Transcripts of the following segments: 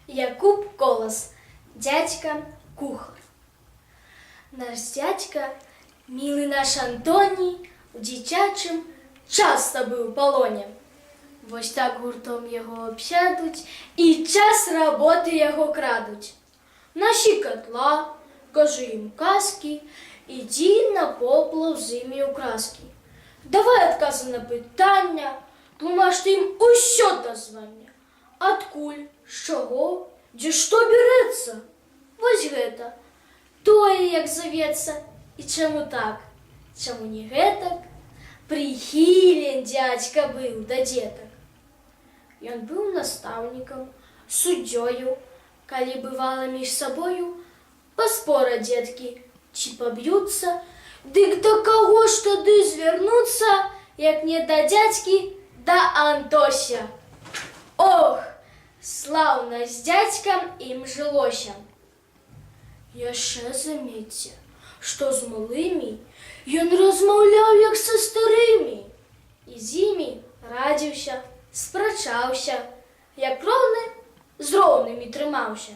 Якуб Колос, дядька кухар. Наш дядька, милый наш Антоній, у дитячим часто був у полоні. Вось так гуртом його обсядуть і час роботи його крадуть. Наші котла, кажи їм казки, іди на поплав зимі у краски. Давай відкази на питання, тлумачте їм ущо дозвання. Откуль, з чого, де що береться? Вось гэта, тое, як зоветься, і чому так, чому не гэтак? Прихилен дядька быў да дзетак. Ён быў настаўнікам, суддзёю, калі бывала між сабою паспора дзеткі, ці паб'юцца, дык да каго ж тады звярнуцца, як не да дзядзькі, да Антося. Ох, слаўна з дзядзькам ім жылося. Яшчэ заметьце, што з малымі ён размаўляў як са старымі, і з імі радзіўся, спрачаўся, як роўны з роўнымі трымаўся.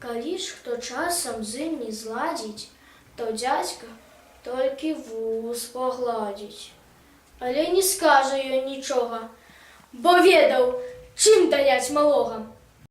Калі ж хто часам з ім не зладзіць, то дзядзька толькі вус пагладзіць. Але не скажа ён нічога, бо ведаў, чым даняць малога.